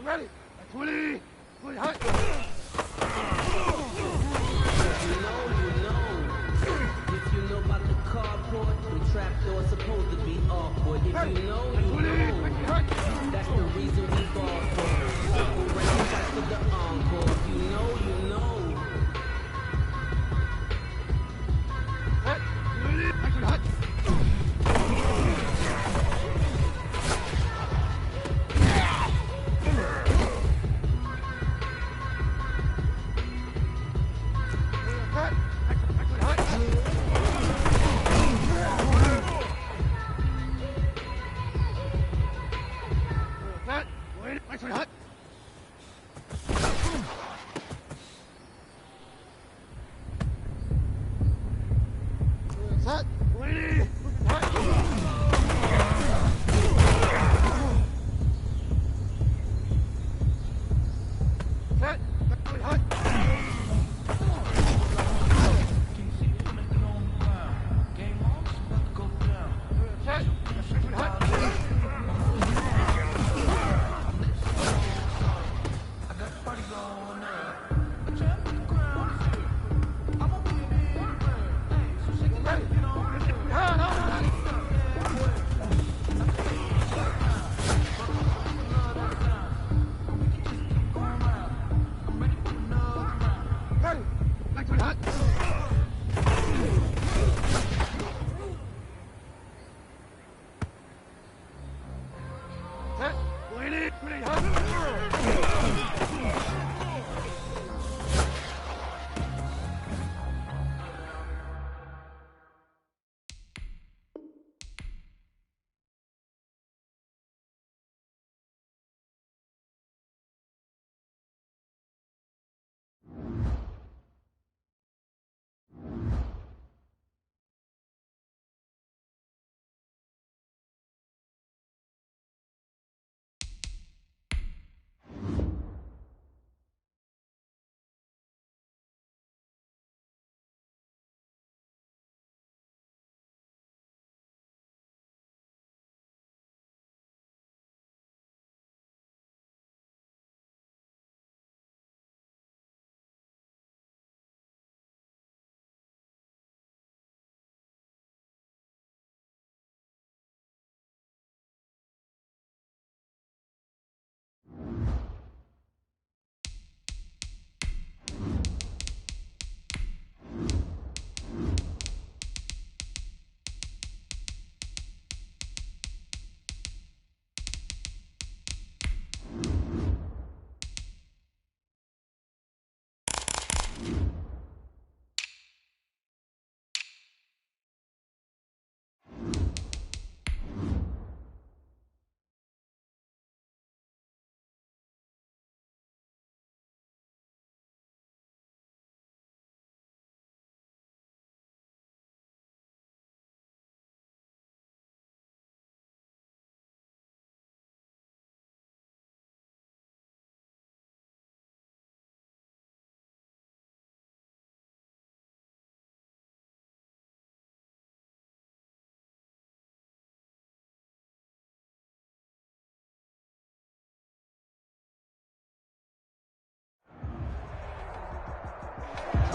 Ready. 20. 20. Hut. If you know about the carport, the trapdoor supposed to be awkward. If you know, that's the reason we bought for. Circle round just for the encore. If you know, you know. Hut. 20. Action. Hut.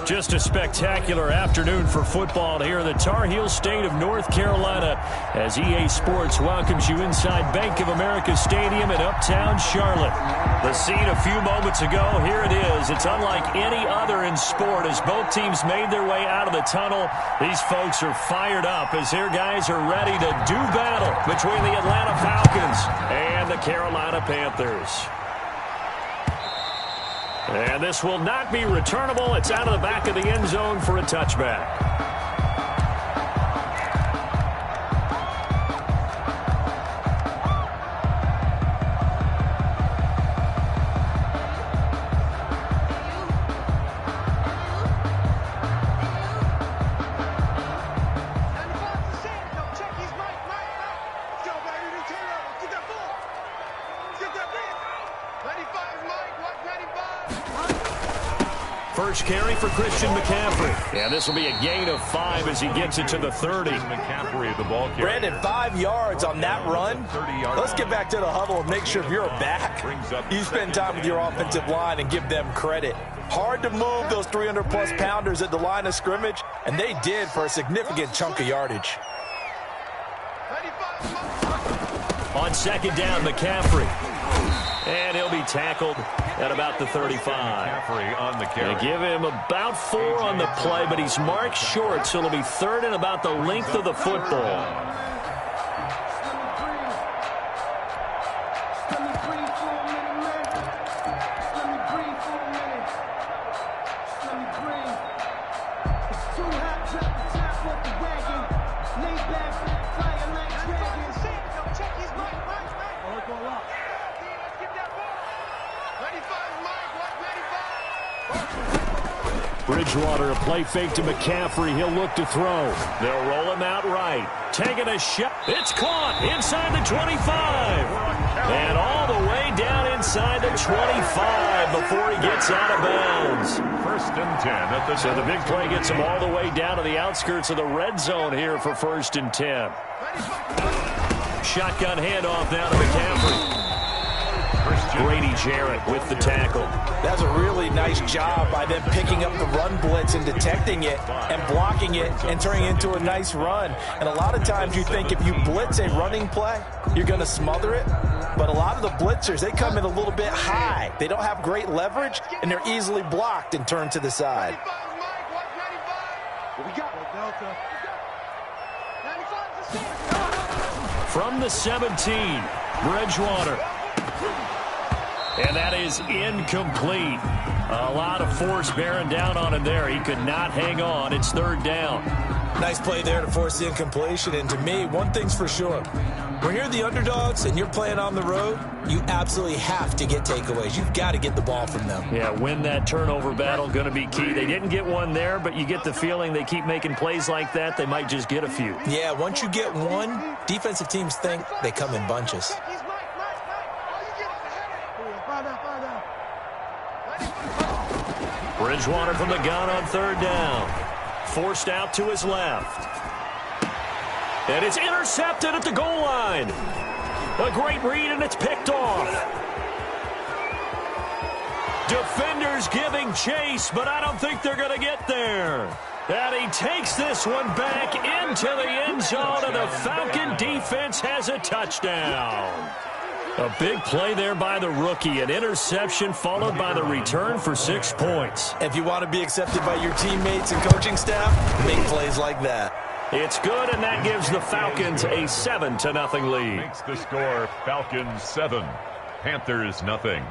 Just a spectacular afternoon for football here in the Tar Heel state of North Carolina as EA Sports welcomes you inside Bank of America Stadium in Uptown Charlotte. The scene a few moments ago, here it is. It's unlike any other in sport as both teams made their way out of the tunnel. These folks are fired up as their guys are ready to do battle between the Atlanta Falcons and the Carolina Panthers. And this will not be returnable. It's out of the back of the end zone for a touchback. First carry for Christian McCaffrey. And this will be a gain of 5 as he gets it to the 30. McCaffrey, the ball carrier. Brandon, 5 yards on that run. Let's get back to the huddle and make sure if you're a back, you spend time with your offensive line and give them credit. Hard to move those 300-plus pounders at the line of scrimmage, and they did for a significant chunk of yardage. On second down, McCaffrey. And he'll be tackled at about the 35. McCaffrey on the carry. They give him about 4 on the play, but he's marked short, so it'll be third and about the length of the football. Bridgewater, a play fake to McCaffrey. He'll look to throw. They'll roll him out right. Taking a shot. It's caught inside the 25. And all the way down inside the 25 before he gets out of bounds. First and 10 at the So the big play gets him all the way down to the outskirts of the red zone here for first and 10. Shotgun handoff now to McCaffrey. Grady Jarrett with the tackle. That's a really nice job by them picking up the run blitz and detecting it and blocking it and turning it into a nice run. And a lot of times you think if you blitz a running play, you're going to smother it. But a lot of the blitzers, they come in a little bit high. They don't have great leverage, and they're easily blocked and turned to the side. From the 17, Bridgewater. And that is incomplete. A lot of force bearing down on him there. He could not hang on. It's third down. Nice play there to force the incompletion. And to me, one thing's for sure. When you're the underdogs and you're playing on the road, you absolutely have to get takeaways. You've got to get the ball from them. Yeah, win that turnover battle, going to be key. They didn't get one there, but you get the feeling they keep making plays like that, they might just get a few. Yeah, once you get one, defensive teams think they come in bunches. Bridgewater from the gun on third down. Forced out to his left. And it's intercepted at the goal line. A great read, and it's picked off. Defenders giving chase, but I don't think they're going to get there. And he takes this one back into the end zone, and the Falcon defense has a touchdown. A big play there by the rookie. An interception followed by the return for 6 points. If you want to be accepted by your teammates and coaching staff, make plays like that. It's good, and that gives the Falcons a 7-0 lead. Makes the score Falcons 7, Panthers nothing.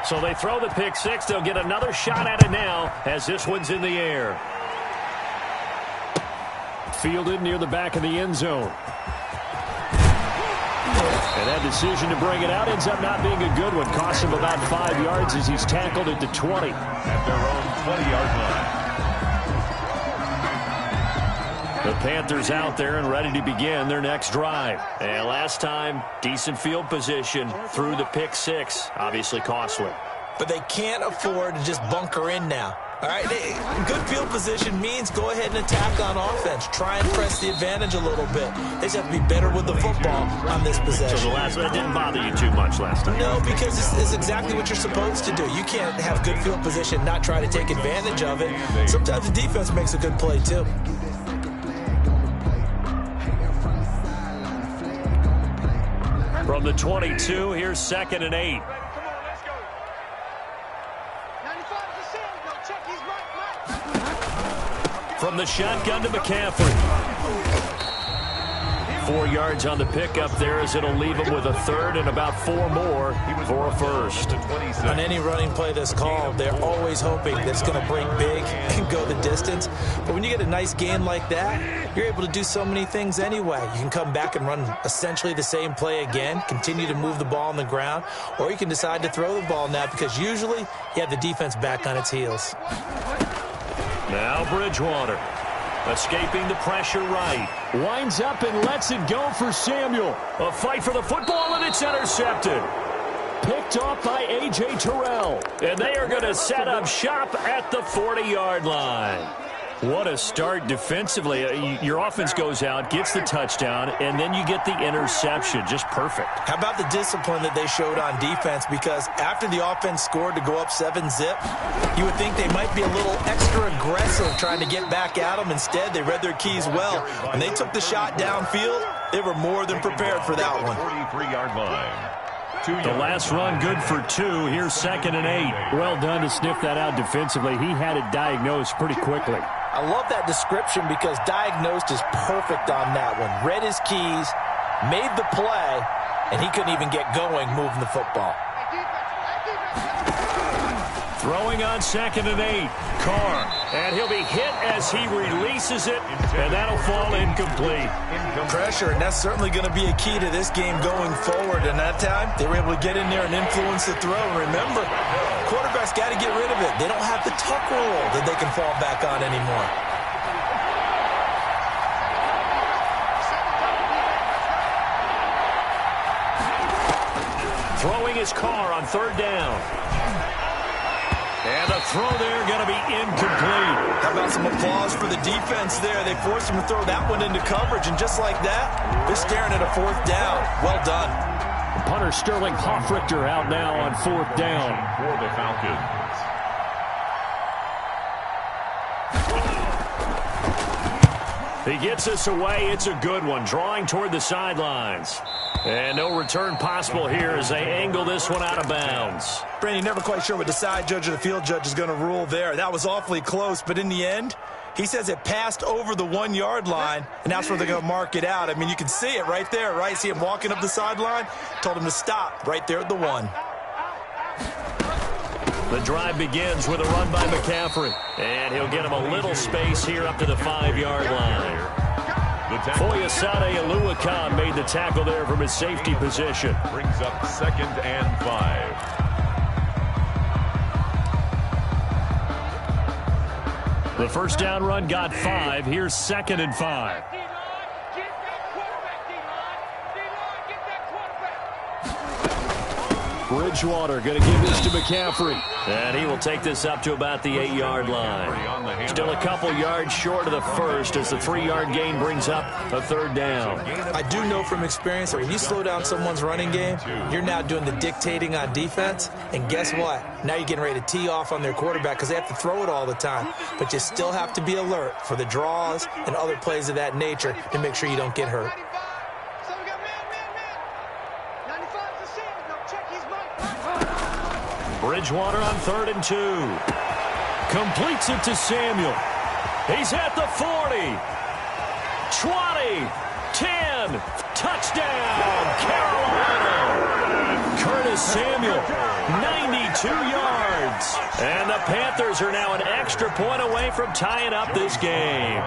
So they throw the pick six. They'll get another shot at it now as this one's in the air. Fielded near the back of the end zone. And that decision to bring it out ends up not being a good one. Costs him about 5 yards as he's tackled at the 20. At their own 20-yard line. The Panthers out there and ready to begin their next drive. And last time, decent field position through the pick six. Obviously costly. But they can't afford to just bunker in now. All right, good field position means go ahead and attack on offense. Try and press the advantage a little bit. They just have to be better with the football on this possession. So that didn't bother you too much last time? No, because it's exactly what you're supposed to do. You can't have good field position, not try to take advantage of it. Sometimes the defense makes a good play, too. From the 22, here's 2nd and 8. From the shotgun to McCaffrey. 4 yards on the pickup there as it'll leave him with a third and about 4 more for a first. On any running play that's called, they're always hoping that it's going to break big and go the distance. But when you get a nice gain like that, you're able to do so many things anyway. You can come back and run essentially the same play again, continue to move the ball on the ground, or you can decide to throw the ball now because usually you have the defense back on its heels. Now Bridgewater. Escaping the pressure right. Winds up and lets it go for Samuel. A fight for the football, and it's intercepted. Picked off by A.J. Terrell. And they are going to set up shop at the 40-yard line. What a start defensively. Your offense goes out, gets the touchdown, and then you get the interception. Just perfect. How about the discipline that they showed on defense? Because after the offense scored to go up 7-zip, you would think they might be a little extra aggressive trying to get back at them. Instead, they read their keys well. When they took the shot downfield, they were more than prepared for that one. 43-yard line. The last run good for 2. Here's 2nd and 8. Well done to sniff that out defensively. He had it diagnosed pretty quickly. I love that description because diagnosed is perfect on that one. Read his keys, made the play, and he couldn't even get going moving the football. Throwing on 2nd and 8. Carr. And he'll be hit as he releases it, and that'll fall incomplete. Pressure, and that's certainly going to be a key to this game going forward. And that time, they were able to get in there and influence the throw. And remember, quarterbacks got to get rid of it. They don't have the tuck rule that they can fall back on anymore. Throwing his Carr on 3rd down. And the throw there going to be incomplete. How about some applause for the defense there? They forced him to throw that one into coverage, and just like that, they're staring at a 4th down. Well done. Punter Sterling Hoffrichter out now on 4th down. For the Falcons. He gets us away. It's a good one. Drawing toward the sidelines. And no return possible here as they angle this one out of bounds. Brandon, never quite sure what the side judge or the field judge is going to rule there. That was awfully close, but in the end, he says it passed over the 1-yard line, and that's where they're going to mark it out. I mean, you can see it right there, right? See him walking up the sideline? Told him to stop right there at the 1. The drive begins with a run by McCaffrey. And he'll get him a little space here up to the 5-yard line. Foyesade Oluwakan made the tackle there from his safety position. Brings up 2nd and 5. The first down run got 5. Here's 2nd and 5. Bridgewater going to give this to McCaffrey. And he will take this up to about the 8-yard line. Still a couple yards short of the first as the 3-yard gain brings up a 3rd down. I do know from experience that when you slow down someone's running game, you're now doing the dictating on defense. And guess what? Now you're getting ready to tee off on their quarterback because they have to throw it all the time. But you still have to be alert for the draws and other plays of that nature to make sure you don't get hurt. Bridgewater on 3rd and 2. Completes it to Samuel. He's at the 40. 20. 10. Touchdown, Carolina. Curtis Samuel, 92 yards. And the Panthers are now an extra point away from tying up this game.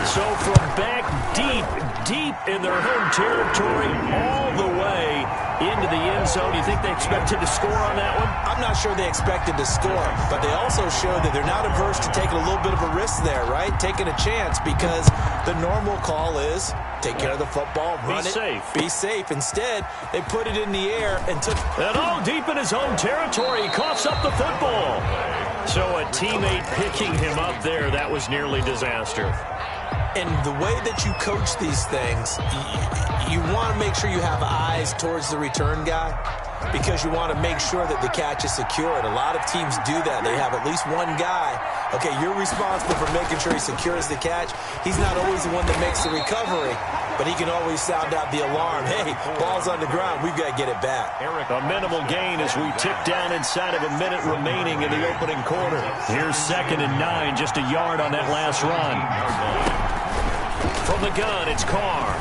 So from back deep in their home territory all the way into the end zone, do you think they expected to score on that one? I'm not sure they expected to score, but they also showed that they're not averse to taking a little bit of a risk there, right? Taking a chance because the normal call is take care of the football, run it, be safe. Instead, they put it in the air and took... And all deep in his own territory, he coughs up the football. So a teammate picking him up there, that was nearly disaster. And the way that you coach these things, you want to make sure you have eyes towards the return guy because you want to make sure that the catch is secured. A lot of teams do that. They have at least one guy. Okay, you're responsible for making sure he secures the catch. He's not always the one that makes the recovery, but he can always sound out the alarm. Hey, ball's on the ground. We've got to get it back. A minimal gain as we tick down inside of a minute remaining in the opening quarter. Here's 2nd and 9, just a yard on that last run. From the gun, it's Carr.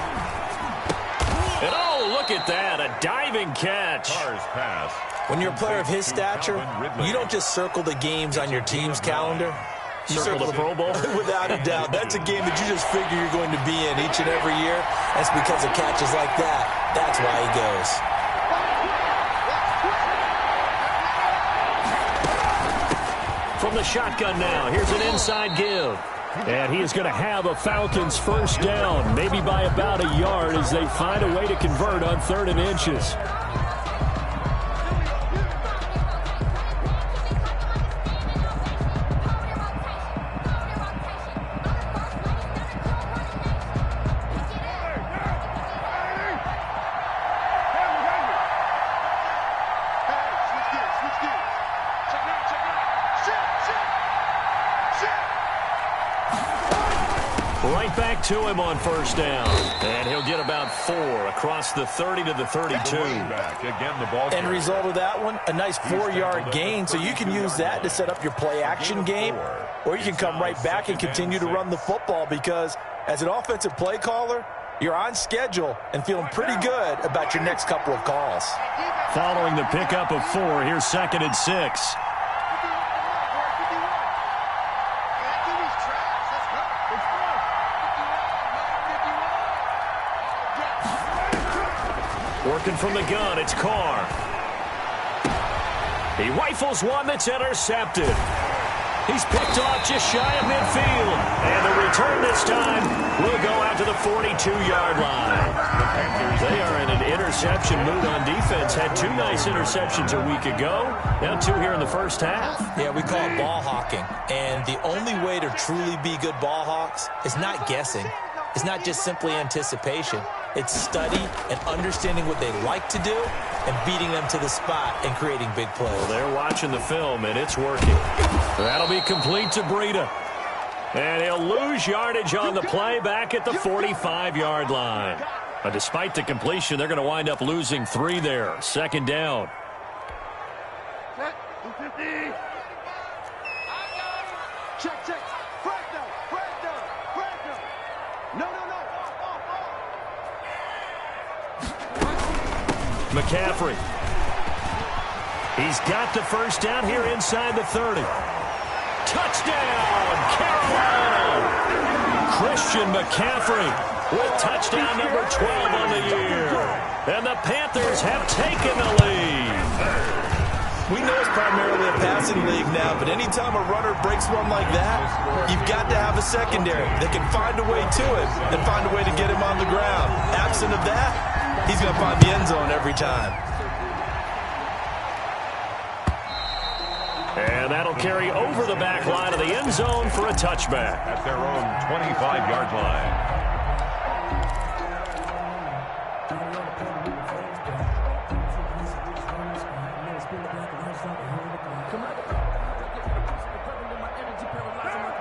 And oh, look at that, a diving catch. When you're a player of his stature, you don't just circle the games on your team's calendar. You circle the Pro Bowl? Without a doubt. That's a game that you just figure you're going to be in each and every year. That's because of catches like that. That's why he goes. From the shotgun now, here's an inside give. And he is going to have a Falcons first down, maybe by about a yard as they find a way to convert on 3rd and inches. Right back to him on first down. And he'll get about 4 across the 30 to the 32. End result of that one, a nice 4-yard gain. So you can use that to set up your play-action game, or you can come right back and continue to run the football because as an offensive play caller, you're on schedule and feeling pretty good about your next couple of calls. Following the pickup of 4, here's 2nd and 6. Working from the gun, it's Carr. He rifles one that's intercepted. He's picked off just shy of midfield. And the return this time will go out to the 42-yard line. They are in an interception mood on defense. Had 2 nice interceptions a week ago. Now 2 here in the first half. Yeah, we call it ball hawking. And the only way to truly be good ball hawks is not guessing. It's not just simply anticipation. It's study and understanding what they like to do and beating them to the spot and creating big plays. Well, they're watching the film, and it's working. That'll be complete to Breida. And he'll lose yardage on the play back at the 45-yard line. But despite the completion, they're going to wind up losing 3 there. 2nd down. Set. 250. Check. Frag down. No. McCaffrey. He's got the first down here inside the 30. Touchdown, Carolina! Christian McCaffrey with touchdown number 12 on the year. And the Panthers have taken the lead. We know it's primarily a passing league now, but anytime a runner breaks one like that, you've got to have a secondary that can find a way to it and find a way to get him on the ground. Absent of that, he's going to find the end zone every time. And that'll carry over the back line of the end zone for a touchback. At their own 25-yard line.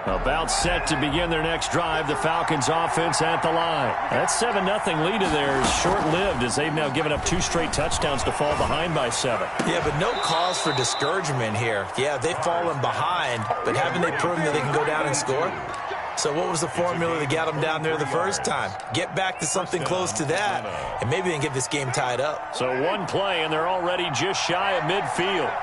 About set to begin their next drive, the Falcons offense at the line. That 7-0 lead of theirs short-lived as they've now given up 2 straight touchdowns to fall behind by 7. Yeah, but no cause for discouragement here. Yeah, they've fallen behind, but haven't they proven that they can go down and score? So what was the formula that got them down there the first time? Get back to something close to that, and maybe they can get this game tied up. So 1 play, and they're already just shy of midfield.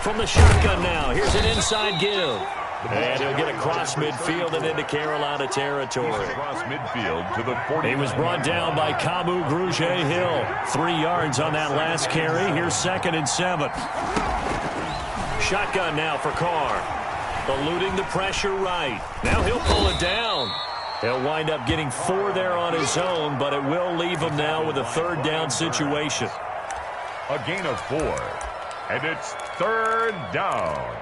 From the shotgun now, here's an inside give. And he'll get across midfield and into Carolina territory. Across midfield to the 40. He was brought down by Kamu Grugier-Hill. 3 yards on that last carry. Here's 2nd and 7. Shotgun now for Carr. Eluding the pressure right. Now he'll pull it down. He'll wind up getting 4 there on his own, but it will leave him now with a 3rd down situation. A gain of 4. And it's 3rd down.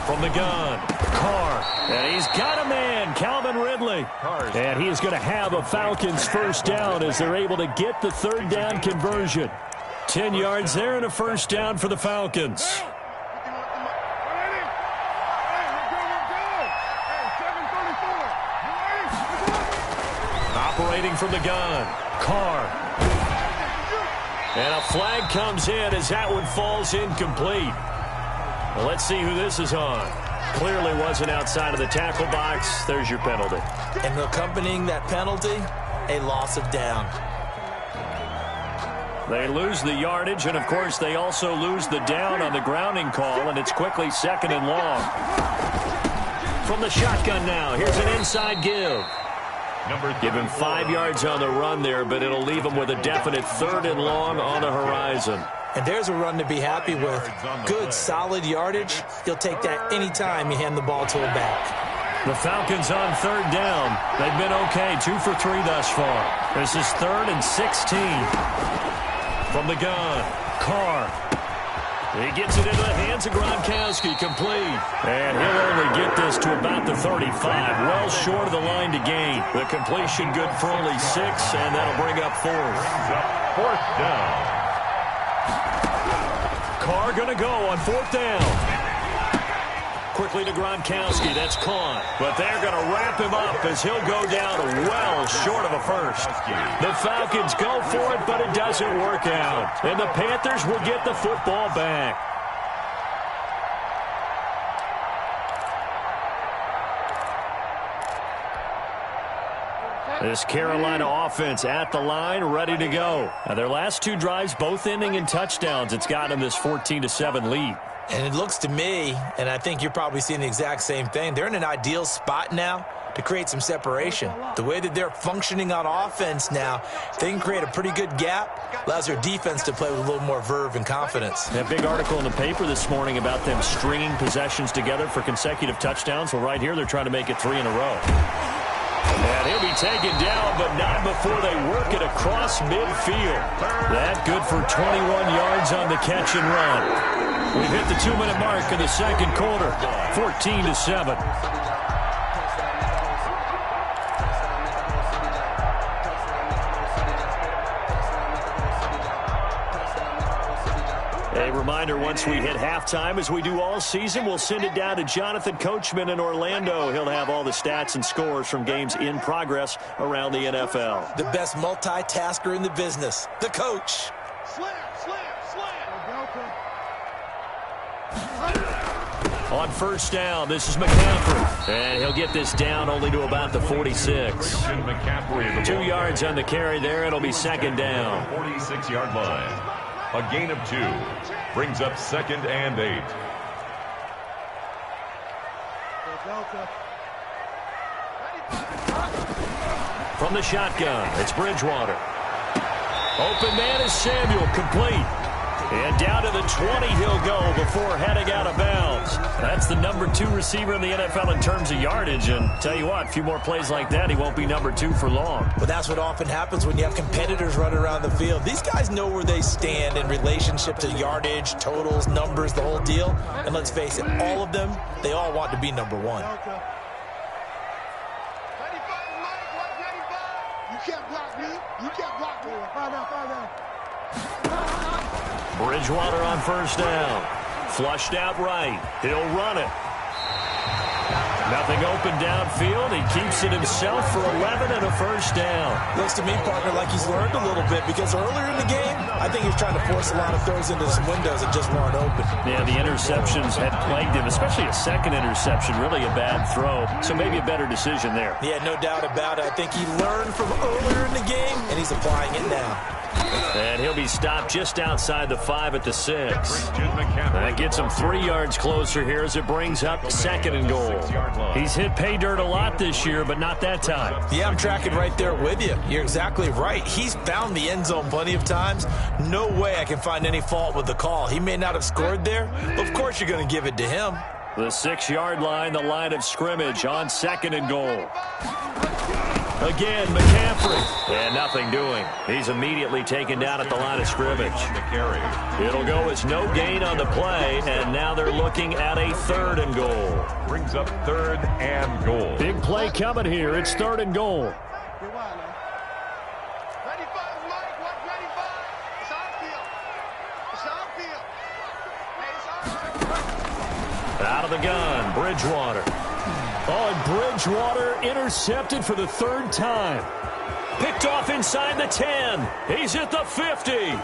From the gun, Carr, and he's got a man, Calvin Ridley. And he is going to have a Falcons first down as they're able to get the 3rd down conversion. 10 yards there and a first down for the Falcons. Operating from the gun, Carr. And a flag comes in as that one falls incomplete. Well, let's see who this is on. Clearly wasn't outside of the tackle box. There's your penalty. And accompanying that penalty, a loss of down. They lose the yardage, and, of course, they also lose the down on the grounding call, and it's quickly 2nd and long. From the shotgun now, here's an inside give. Give him 5 yards on the run there, but it'll leave him with a definite 3rd and long on the horizon. And there's a run to be happy with. Good, solid yardage. You'll take that anytime you hand the ball to a back. The Falcons on 3rd down. They've been okay, 2 for 3 thus far. This is 3rd and 16. From the gun, Carr. He gets it into the hands of Gronkowski, complete. And he'll only get this to about the 35, well short of the line to gain. The completion good for only 6, and that'll bring up 4th. 4th down. Carr going to go on 4th down. Quickly to Gronkowski. That's caught. But they're going to wrap him up as he'll go down well short of a first. The Falcons go for it, but it doesn't work out. And the Panthers will get the football back. This Carolina offense at the line, ready to go. Now, their last 2 drives, both ending in touchdowns. It's got them this 14-7 lead. And it looks to me, and I think you're probably seeing the exact same thing, they're in an ideal spot now to create some separation. The way that they're functioning on offense now, they can create a pretty good gap, allows their defense to play with a little more verve and confidence. That big article in the paper this morning about them stringing possessions together for consecutive touchdowns. Well, right here, they're trying to make it 3 in a row. And he'll be taken down, but not before they work it across midfield. That good for 21 yards on the catch and run. We've hit the 2-minute mark in the 2nd quarter, 14-7. A reminder, once we hit halftime, as we do all season, we'll send it down to Jonathan Coachman in Orlando. He'll have all the stats and scores from games in progress around the NFL. The best multitasker in the business, the coach. Slam. On 1st down, this is McCaffrey. And he'll get this down only to about the 46. 2 yards on the carry there. It'll be 2nd down. 46-yard line. A gain of 2. Brings up 2nd and 8. From the shotgun, it's Bridgewater. Open man is Samuel, complete. And down to the 20 he'll go before heading out of bounds. That's the number 2 receiver in the NFL in terms of yardage. And tell you what, a few more plays like that, he won't be number 2 for long. But that's what often happens when you have competitors running around the field. These guys know where they stand in relationship to yardage, totals, numbers, the whole deal. And let's face it, all of them, they all want to be number 1. You can't block me. You can't block me. Find out. Bridgewater on 1st down. Flushed out right. He'll run it. Nothing open downfield. He keeps it himself for 11 and a 1st down. Looks to me, partner, like he's learned a little bit because earlier in the game, I think he was trying to force a lot of throws into some windows that just weren't open. Yeah, the interceptions had plagued him, especially a 2nd interception. Really a bad throw. So maybe a better decision there. Yeah, no doubt about it. I think he learned from earlier in the game, and he's applying it now. And he'll be stopped just outside the 5 at the 6. That gets him 3 yards closer here as it brings up 2nd and goal. He's hit pay dirt a lot this year, but not that time. Yeah, I'm tracking right there with you. You're exactly right. He's found the end zone plenty of times. No way I can find any fault with the call. He may not have scored there, but of course you're going to give it to him. The 6-yard line, the line of scrimmage on 2nd and goal. Again, McCaffrey. And nothing doing. He's immediately taken down at the line of scrimmage. It'll go as no gain on the play, and now they're looking at a 3rd and goal. Brings up 3rd and goal. Big play coming here. It's 3rd and goal. Out of the gun, Bridgewater. Oh, and Bridgewater intercepted for the 3rd time. Picked off inside the 10. He's at the 50.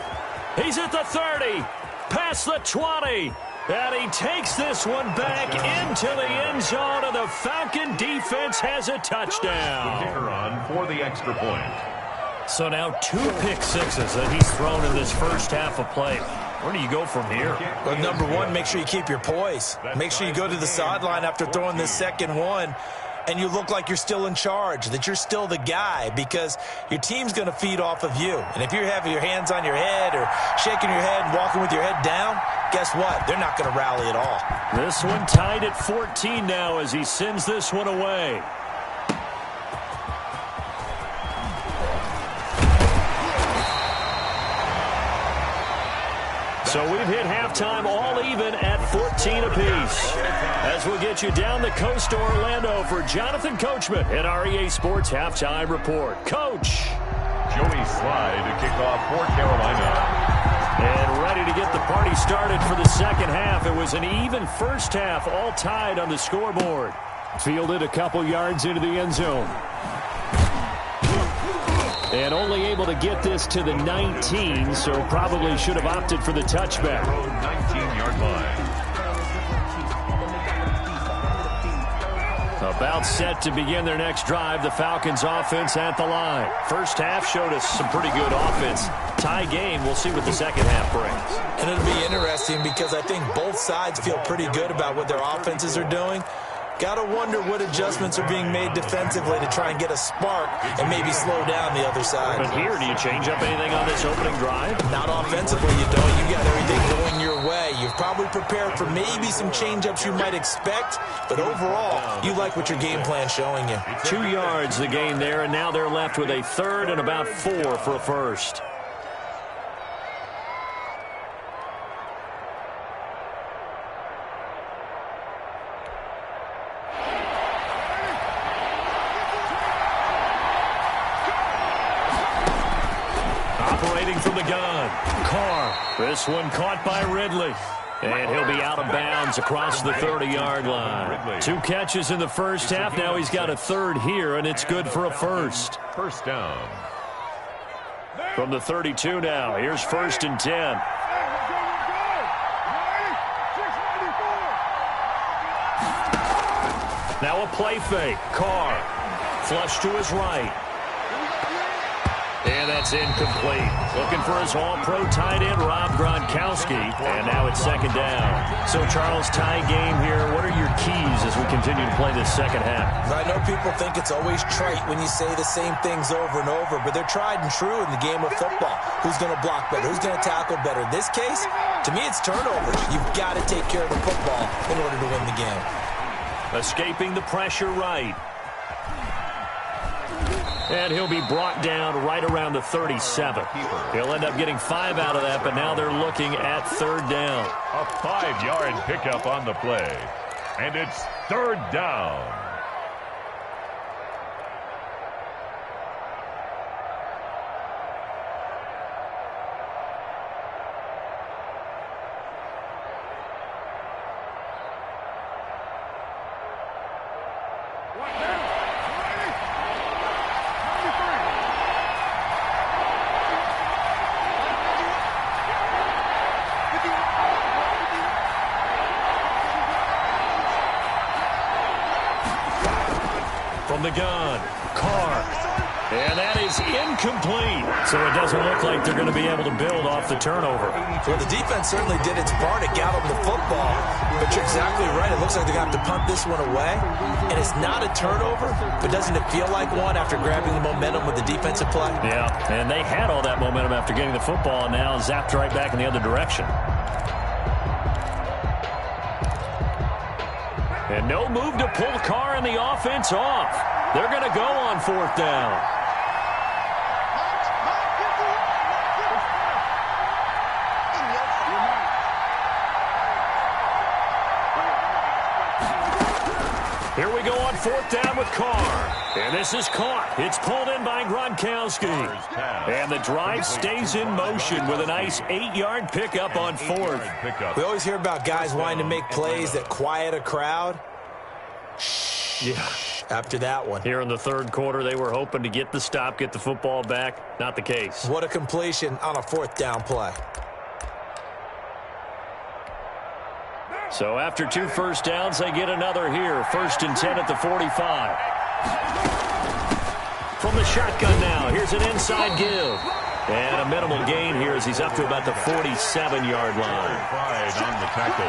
He's at the 30. Past the 20. And he takes this one back into the end zone, and the Falcon defense has a touchdown. The kicker on for the extra point. So now 2 pick sixes that he's thrown in this first half of play. Where do you go from here? Well, number one, make sure you keep your poise. Make sure you go to the sideline after throwing this second one, and you look like you're still in charge, that you're still the guy, because your team's going to feed off of you. And if you're having your hands on your head or shaking your head and walking with your head down, guess what? They're not going to rally at all. This one tied at 14 now as he sends this one away. So we've hit halftime all even at 14 apiece. As we'll get you down the coast to Orlando for Jonathan Coachman at our EA Sports Halftime Report. Coach. Joey Slye to kick off for Carolina. And ready to get the party started for the second half. It was an even first half, all tied on the scoreboard. Fielded a couple yards into the end zone. And only able to get this to the 19, so probably should have opted for the touchback. 19-yard line. About set to begin their next drive, the Falcons offense at the line. First half showed us some pretty good offense. Tie game, we'll see what the second half brings. And it'll be interesting because I think both sides feel pretty good about what their offenses are doing. Got to wonder what adjustments are being made defensively to try and get a spark and maybe slow down the other side. But here, do you change up anything on this opening drive? Not offensively, you don't. You got everything going your way. You've probably prepared for maybe some change-ups you might expect, but overall, you like what your game plan's showing you. 2 yards the gain there, and now they're left with a third and about 4 for a first. From the gun, Carr. This one caught by Ridley. And he'll be out of bounds across the 30-yard line. 2 catches in the first half. Now he's got a third here, and it's good for a first. First down. From the 32 now, here's 1st and 10. Now a play fake. Carr. Flush to his right. And that's incomplete. Looking for his all-pro tight end, Rob Gronkowski. And now it's second down. So, Charles, tie game here. What are your keys as we continue to play this second half? I know people think it's always trite when you say the same things over and over, but they're tried and true in the game of football. Who's going to block better? Who's going to tackle better? In this case, to me, it's turnovers. You've got to take care of the football in order to win the game. Escaping the pressure right. And he'll be brought down right around the 37. He'll end up getting 5 out of that, but now they're looking at third down. A 5-yard pickup on the play. And it's third down. From the gun, Carr. And that is incomplete. So it doesn't look like they're going to be able to build off the turnover. Well, the defense certainly did its part. It got them the football. But you're exactly right. It looks like they're going to have to punt this one away. And it's not a turnover, but doesn't it feel like one after grabbing the momentum with the defensive play? Yeah, and they had all that momentum after getting the football and now zapped right back in the other direction. And no move to pull Carr and the offense off. They're going to go on 4th down. Here we go on 4th down with Carr. And this is caught. It's pulled in by Gronkowski. And the drive stays in motion with a nice 8-yard pickup on 4th. We always hear about guys wanting to make plays that quiet a crowd. Yeah. After that one. Here in the third quarter, they were hoping to get the stop, get the football back. Not the case. What a completion on a 4th down play. So after 2 first downs, they get another here. 1st and 10 at the 45. from the shotgun now. Here's an inside give. And a minimal gain here as he's up to about the 47-yard line.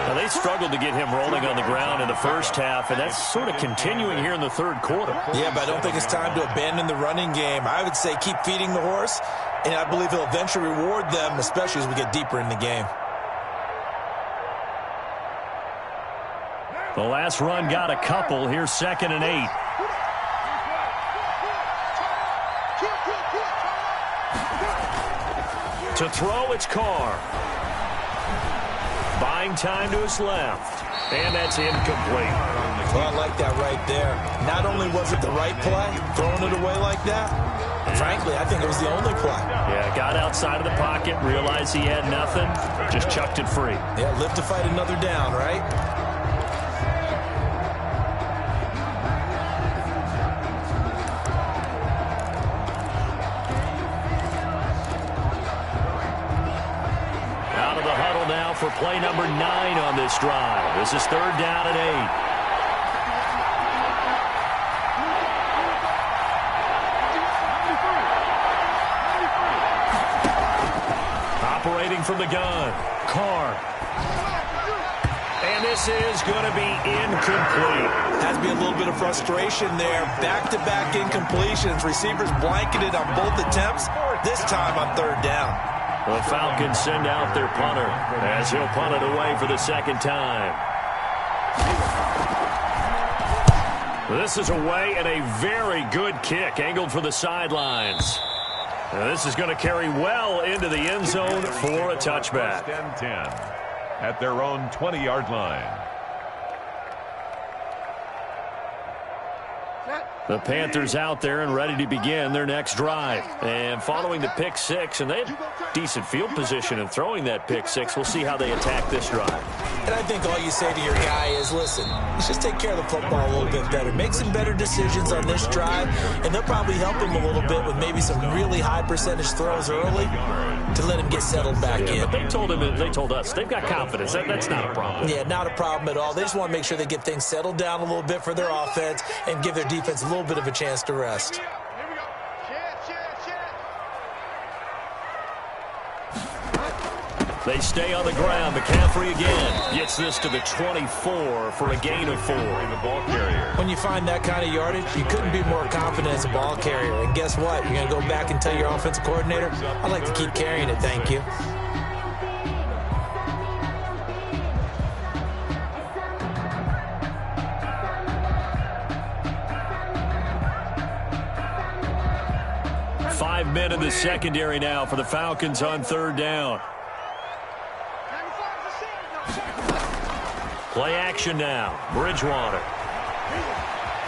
Now, they struggled to get him rolling on the ground in the first half, and that's sort of continuing here in the third quarter. Yeah, but I don't think it's time to abandon the running game. I would say keep feeding the horse, and I believe he'll eventually reward them, especially as we get deeper in the game. The last run got a couple. Here's 2nd and 8. To throw, it's Carr. Buying time to his left. And that's incomplete. Well, I like that right there. Not only was it the right play, throwing it away like that, frankly, I think it was the only play. Yeah, got outside of the pocket, realized he had nothing, just chucked it free. Yeah, live to fight another down, right? For play number 9 on this drive. This is 3rd down and 8. Operating from the gun, Carr. And this is going to be incomplete. Has to be a little bit of frustration there. Back-to-back incompletions. Receivers blanketed on both attempts, this time on 3rd down. The Falcons send out their punter as he'll punt it away for the 2nd time. This is away and a very good kick angled for the sidelines. Now this is going to carry well into the end zone for a touchback. 10-10 at their own 20-yard line. The Panthers out there and ready to begin their next drive. And following the pick 6, and they had decent field position in throwing that pick 6. We'll see how they attack this drive. And I think all you say to your guy is, listen, let's just take care of the football a little bit better. Make some better decisions on this drive, and they'll probably help him a little bit with maybe some really high percentage throws early to let him get settled back in. But they told us they've got confidence. That's not a problem. Yeah, not a problem at all. They just want to make sure they get things settled down a little bit for their offense and give their defense a little bit of a chance to rest. They stay on the ground. McCaffrey again gets this to the 24 for a gain of 4. The ball carrier. When you find that kind of yardage, you couldn't be more confident as a ball carrier. And guess what? You're going to go back and tell your offensive coordinator, I'd like to keep carrying it, thank you. Five men in the secondary now for the Falcons on 3rd down. Play action now. Bridgewater.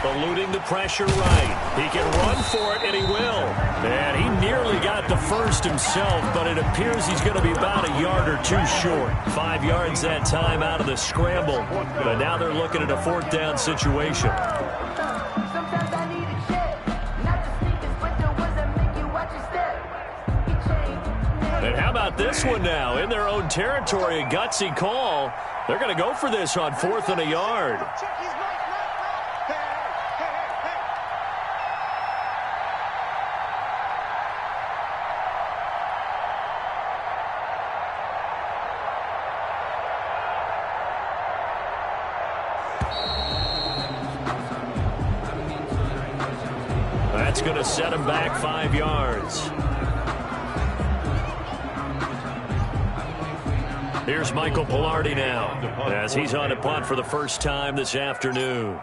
Eluding the pressure right. He can run for it, and he will. And he nearly got the first himself, but it appears he's going to be about a yard or 2 short. 5 yards that time out of the scramble. But now they're looking at a 4th down situation. And how about this one now? In their own territory, a gutsy call. They're going to go for this on 4th and a yard. That's going to set him back 5 yards. Here's Michael Pilardi now as he's on a punt for the first time this afternoon.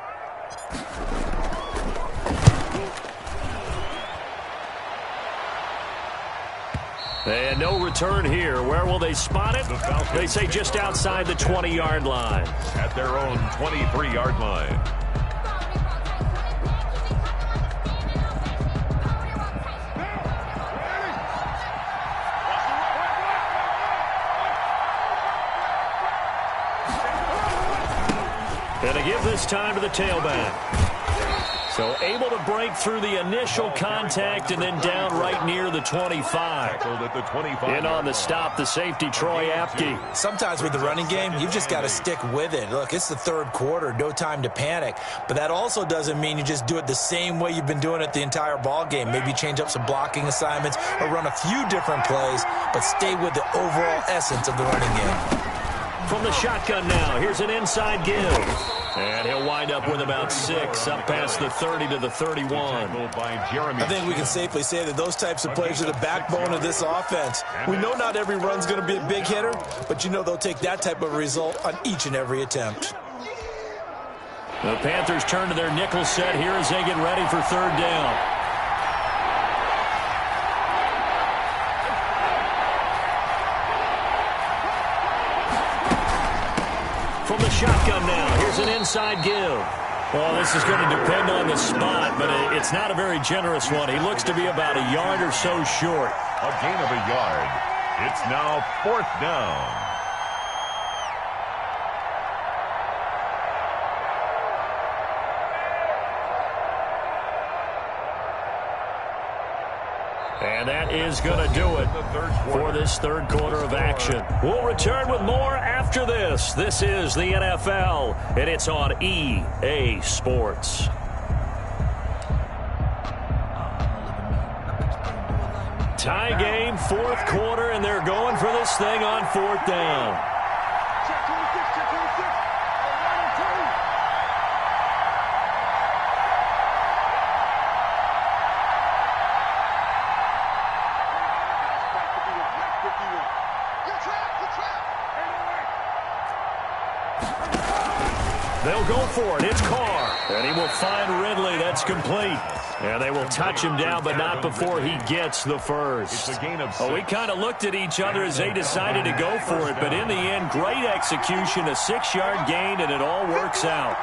And no return here. Where will they spot it? They say just outside the 20-yard line. At their own 23-yard line. And they give this time to the tailback. So able to break through the initial contact and then down right near the 25. In on the stop, the safety, Troy Apke. Sometimes with the running game, you've just got to stick with it. Look, it's the third quarter, no time to panic. But that also doesn't mean you just do it the same way you've been doing it the entire ball game. Maybe change up some blocking assignments or run a few different plays, but stay with the overall essence of the running game. From the shotgun now, here's an inside give. And he'll wind up with about 6, up past the 30 to the 31. I think we can safely say that those types of plays are the backbone of this offense. We know not every run's going to be a big hitter, but you know they'll take that type of result on each and every attempt. The Panthers turn to their nickel set here as they get ready for third down. From the shotgun now, here's an inside give. Well, this is going to depend on the spot, but it's not a very generous one. He looks to be about a yard or so short. A gain of a yard. It's now 4th down. And that is going to do it for this third quarter of action. We'll return with more after this. This is the NFL, and it's on EA Sports. Tie game, fourth quarter, and they're going for this thing on 4th down. They'll go for it. It's Carr. And he will find Ridley. That's complete. And they will touch him down, but not before he gets the first. Well, we kind of looked at each other as they decided to go for it. But in the end, great execution, a 6-yard gain, and it all works out.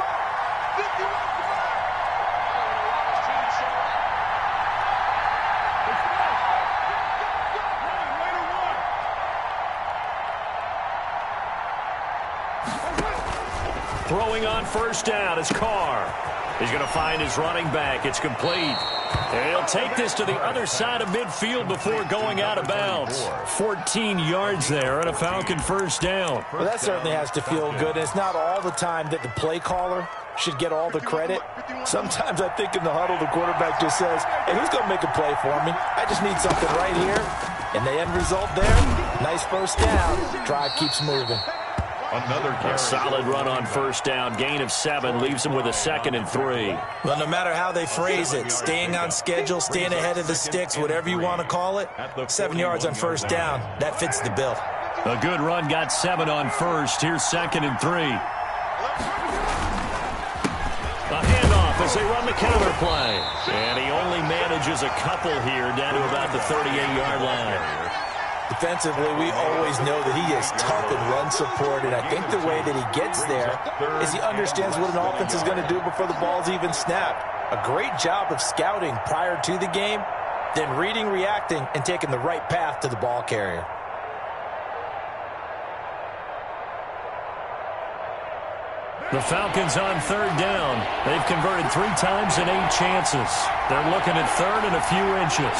Throwing on first down is Carr. He's going to find his running back. It's complete. And he'll take this to the other side of midfield before going out of bounds. 14 yards there and a Falcon first down. Well, that certainly has to feel good. And it's not all the time that the play caller should get all the credit. Sometimes I think in the huddle, the quarterback just says, hey, who's going to make a play for me? I just need something right here. And the end result there, nice first down. Drive keeps moving. A solid run on first down. Gain of 7 leaves him with a 2nd and 3. Well, no matter how they phrase it, staying on schedule, staying ahead of the sticks, whatever you want to call it, 7 yards on first down, that fits the bill. A good run got 7 on first. Here's 2nd and 3. A handoff as they run the counter play. And he only manages a couple here down to about the 38-yard line. Defensively, we always know that he is tough in run support, and I think the way that he gets there is he understands what an offense is going to do before the ball's even snapped. A great job of scouting prior to the game, then reading, reacting, and taking the right path to the ball carrier. The Falcons on third down. They've converted 3 times in 8 chances. They're looking at third and a few inches.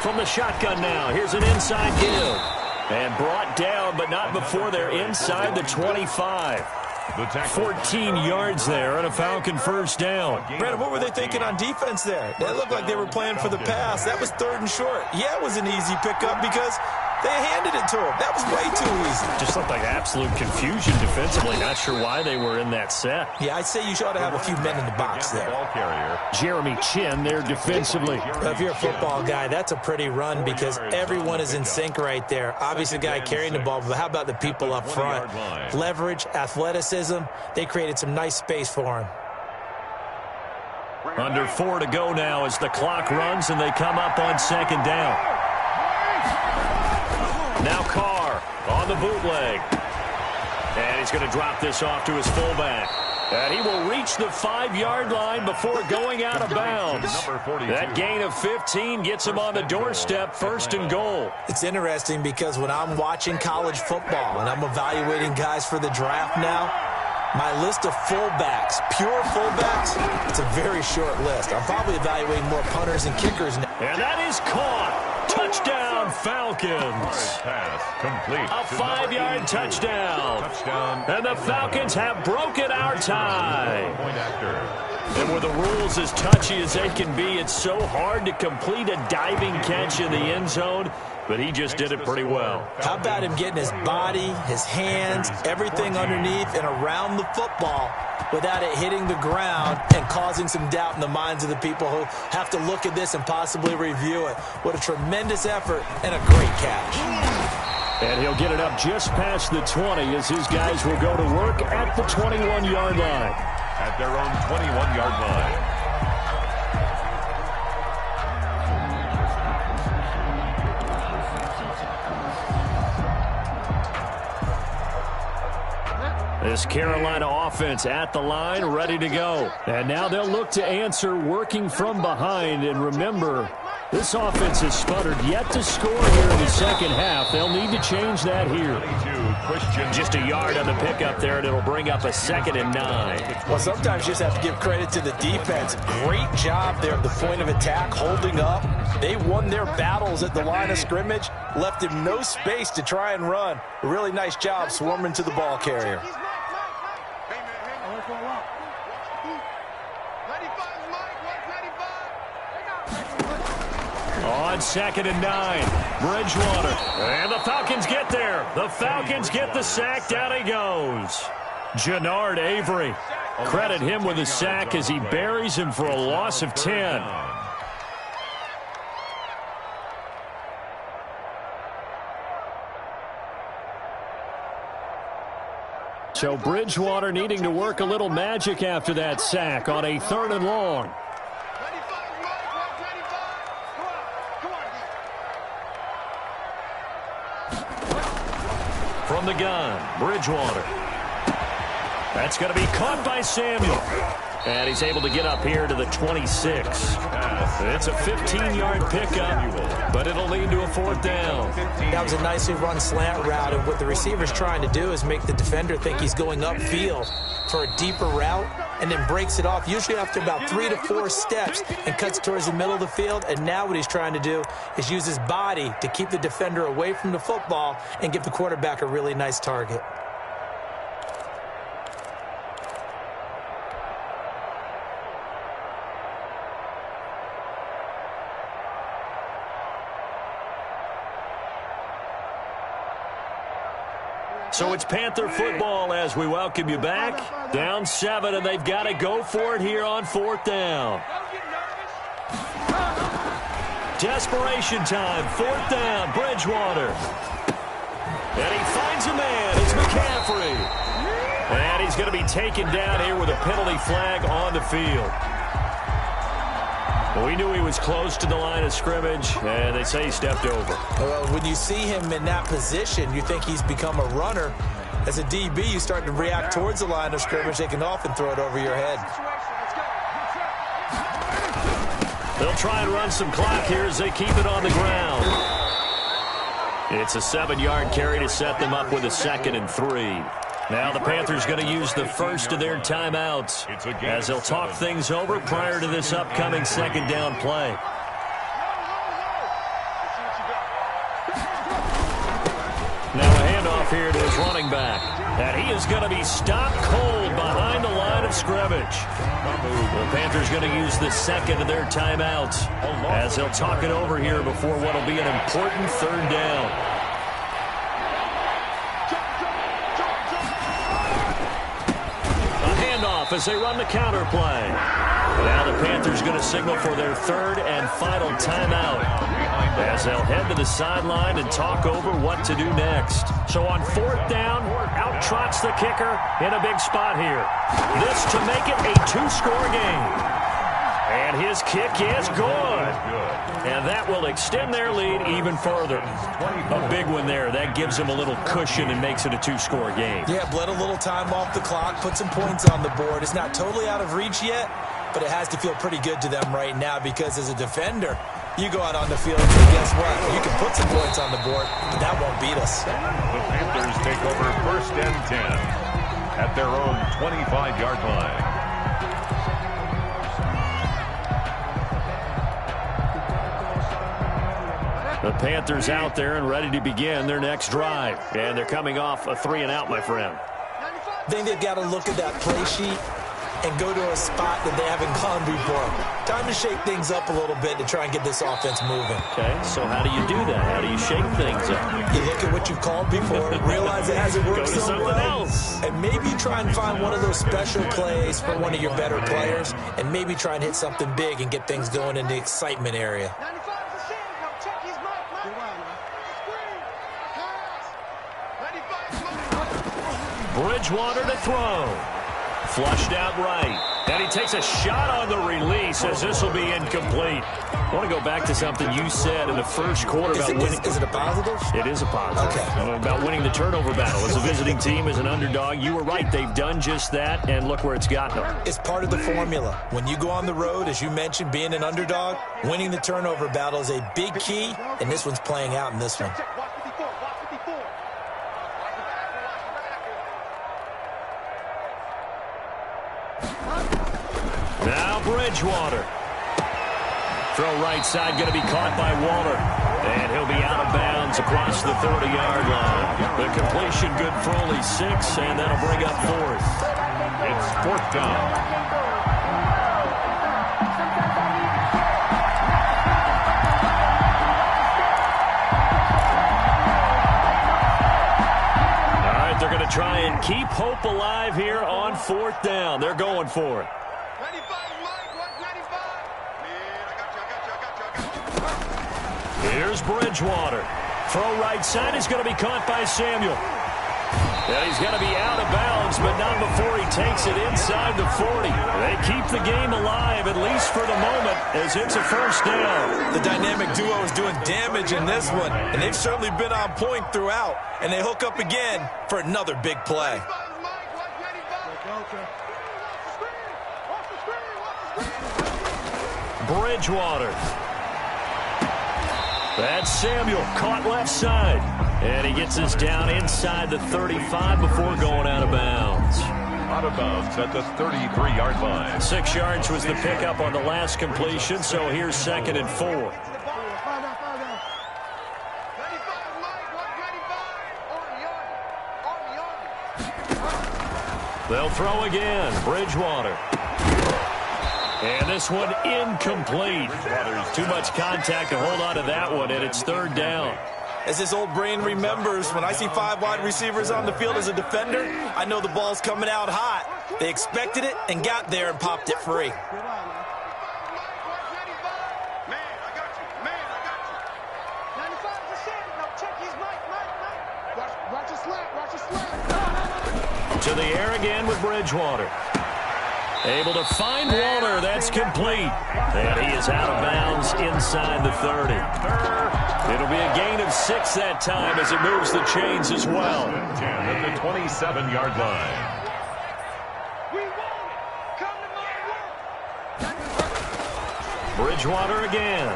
From the shotgun now, here's an inside give. And brought down, but not before they're inside the 25. 14 yards there and a Falcon first down. Brandon, what were they thinking on defense there? They looked like they were playing for the pass. That was 3rd and short. Yeah, it was an easy pickup because they handed it to him. That was way too easy. Just looked like absolute confusion defensively. Not sure why they were in that set. Yeah, I'd say you should have a few men in the box there. Jeremy Chin there defensively. If you're a football guy, that's a pretty run because everyone is in sync right there. Obviously, the guy carrying the ball, but how about the people up front? Leverage, athleticism, they created some nice space for him. Under 4 to go now as the clock runs and they come up on 2nd down. Now Carr on the bootleg. And he's going to drop this off to his fullback. And he will reach the 5-yard line before going out of bounds. That gain of 15 gets him on the doorstep, 1st and goal. It's interesting because when I'm watching college football and I'm evaluating guys for the draft now, My list of fullbacks, pure fullbacks, it's a very short list. I'm probably evaluating more punters and kickers now. And that is caught. Touchdown, Falcons. Pass complete. A 5-yard touchdown. And the Falcons have broken our tie. Point after. And with the rules as touchy as they can be, it's so hard to complete a diving catch in the end zone, but he just did it pretty well. How about him getting his body, his hands, everything underneath and around the football without it hitting the ground and causing some doubt in the minds of the people who have to look at this and possibly review it. What a tremendous effort and a great catch. And he'll get it up just past the 20 as his guys will go to work at the 21-yard line. At their own 21-yard line. This Carolina offense at the line, ready to go. And now they'll look to answer working from behind. And remember, this offense has sputtered yet to score here in the second half. They'll need to change that here. Just a yard on the pickup there, and it'll bring up a 2nd and 9. Well, sometimes you just have to give credit to the defense. Great job there at the point of attack, holding up. They won their battles at the line of scrimmage, left him no space to try and run. A really nice job swarming to the ball carrier. On 2nd and 9, Bridgewater. And the Falcons get there. The Falcons get the sack. Down he goes. Jannard Avery. Credit him with a sack as he buries him for a loss of 10. So Bridgewater needing to work a little magic after that sack on a 3rd and long. From the gun, Bridgewater. That's going to be caught by Samuel. And he's able to get up here to the 26. It's a 15-yard pickup, but it'll lead to a 4th down. That was a nicely run slant route, and what the receiver's trying to do is make the defender think he's going upfield for a deeper route, and then breaks it off, usually after about 3 to 4 steps, and cuts towards the middle of the field. And now what he's trying to do is use his body to keep the defender away from the football and give the quarterback a really nice target. So it's Panther football as we welcome you back. Down 7, and they've got to go for it here on 4th down. Desperation time. 4th down, Bridgewater. And he finds a man. It's McCaffrey. And he's going to be taken down here with a penalty flag on the field. We knew he was close to the line of scrimmage, and they say he stepped over. Well, when you see him in that position, you think he's become a runner. As a DB, you start to react towards the line of scrimmage. They can often throw it over your head. They'll try and run some clock here as they keep it on the ground. It's a 7-yard carry to set them up with a 2nd and 3. Now the Panthers going to use the first of their timeouts as they'll talk things over prior to this upcoming 2nd down play. Now a handoff here to his running back. And he is going to be stopped cold behind the line of scrimmage. The Panthers going to use the 2nd of their timeouts as they'll talk it over here before what will be an important 3rd down. As they run the counter play. Now the Panthers going to signal for their 3rd and final timeout as they'll head to the sideline and talk over what to do next. So on 4th down, out trots the kicker in a big spot here. This to make it a 2-score game. And his kick is good. And that will extend their lead even further. A big one there. That gives them a little cushion and makes it a 2-score game. Yeah, bled a little time off the clock, put some points on the board. It's not totally out of reach yet, but it has to feel pretty good to them right now because as a defender, you go out on the field and say, guess what? You can put some points on the board, but that won't beat us. The Panthers take over 1st and 10. at their own 25-yard line. The Panthers out there and ready to begin their next drive. And they're coming off a 3-and-out, my friend. I think they've got to look at that play sheet and go to a spot that they haven't gone before. Time to shake things up a little bit to try and get this offense moving. Okay, so how do you do that? How do you shake things up? You look at what you've called before, realize it hasn't worked so well, and maybe try and find one of those special plays for one of your better players, and maybe try and hit something big and get things going in the excitement area. Bridgewater to throw. Flushed out right. And he takes a shot on the release as this will be incomplete. I want to go back to something you said in the first quarter about winning. Is it a positive? It is a positive. Okay. About winning the turnover battle. As a visiting team, as an underdog, you were right. They've done just that, and look where it's gotten them. It's part of the formula. When you go on the road, as you mentioned, being an underdog, winning the turnover battle is a big key, and this one's playing out in this one. Now Bridgewater. Throw right side, going to be caught by Waller. And he'll be out of bounds across the 30-yard line. The completion good for only 6, and that'll bring up 4th. It's 4th down. All right, they're going to try and keep hope alive here on 4th down. They're going for it. Here's Bridgewater. Throw right side is going to be caught by Samuel. And he's going to be out of bounds, but not before he takes it inside the 40. They keep the game alive, at least for the moment, as it's a 1st down. The dynamic duo is doing damage in this one, and they've certainly been on point throughout. And they hook up again for another big play. Bridgewater. That's Samuel, caught left side. And he gets us down inside the 35 before going out of bounds. Out of bounds at the 33-yard line. 6 yards was the pickup on the last completion, so here's 2nd and 4. They'll throw again. Bridgewater. And this one incomplete. Too much contact to hold on to that one, and it's 3rd down. As his old brain remembers, when I see 5 wide receivers on the field as a defender, I know the ball's coming out hot. They expected it and got there and popped it free. To the air again with Bridgewater. Able to find Waller. That's complete. And he is out of bounds inside the 30. It'll be a gain of 6 that time as it moves the chains as well. 10 at the 27-yard line. Bridgewater again.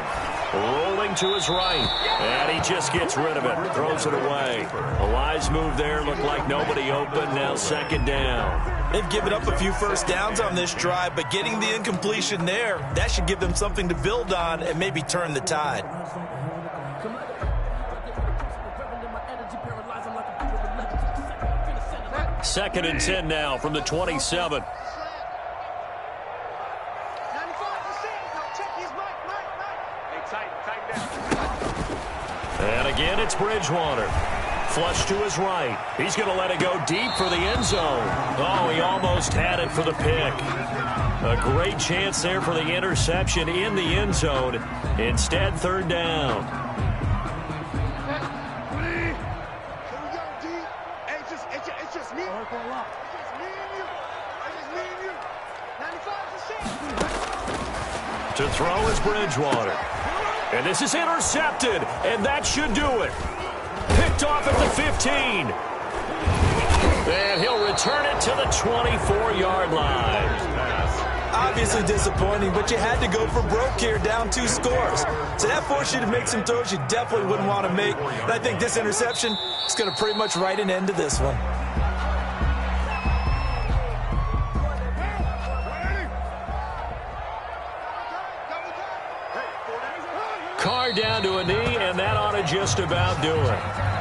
Rolling to his right. And he just gets rid of it. Throws it away. A wise move there. Looked like nobody open. Now 2nd down. They've given up a few first downs on this drive, but getting the incompletion there, that should give them something to build on and maybe turn the tide. Second and 10 now from the 27. And again, it's Bridgewater. Flush to his right. He's going to let it go deep for the end zone. Oh, he almost had it for the pick. A great chance there for the interception in the end zone. Instead, 3rd down. To throw is Bridgewater. And this is intercepted, and that should do it. Picked off at the 15. And he'll return it to the 24-yard line. Obviously disappointing, but you had to go for broke here, down 2 scores. So that forced you to make some throws you definitely wouldn't want to make. And I think this interception is going to pretty much write an end to this one. are down to a knee, and that ought to just about do it.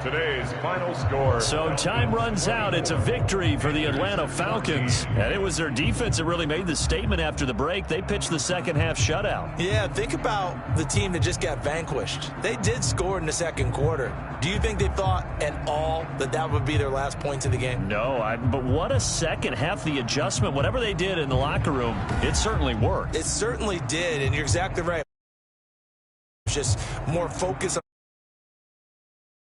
Today's final score. So time runs out. It's a victory for the Atlanta Falcons. And it was their defense that really made the statement after the break. They pitched the second half shutout. Yeah, think about the team that just got vanquished. They did score in the second quarter. Do you think they thought at all that that would be their last points of the game? No, but what a second half. The adjustment, whatever they did in the locker room, it certainly worked. It certainly did, and you're exactly right. Just more focus on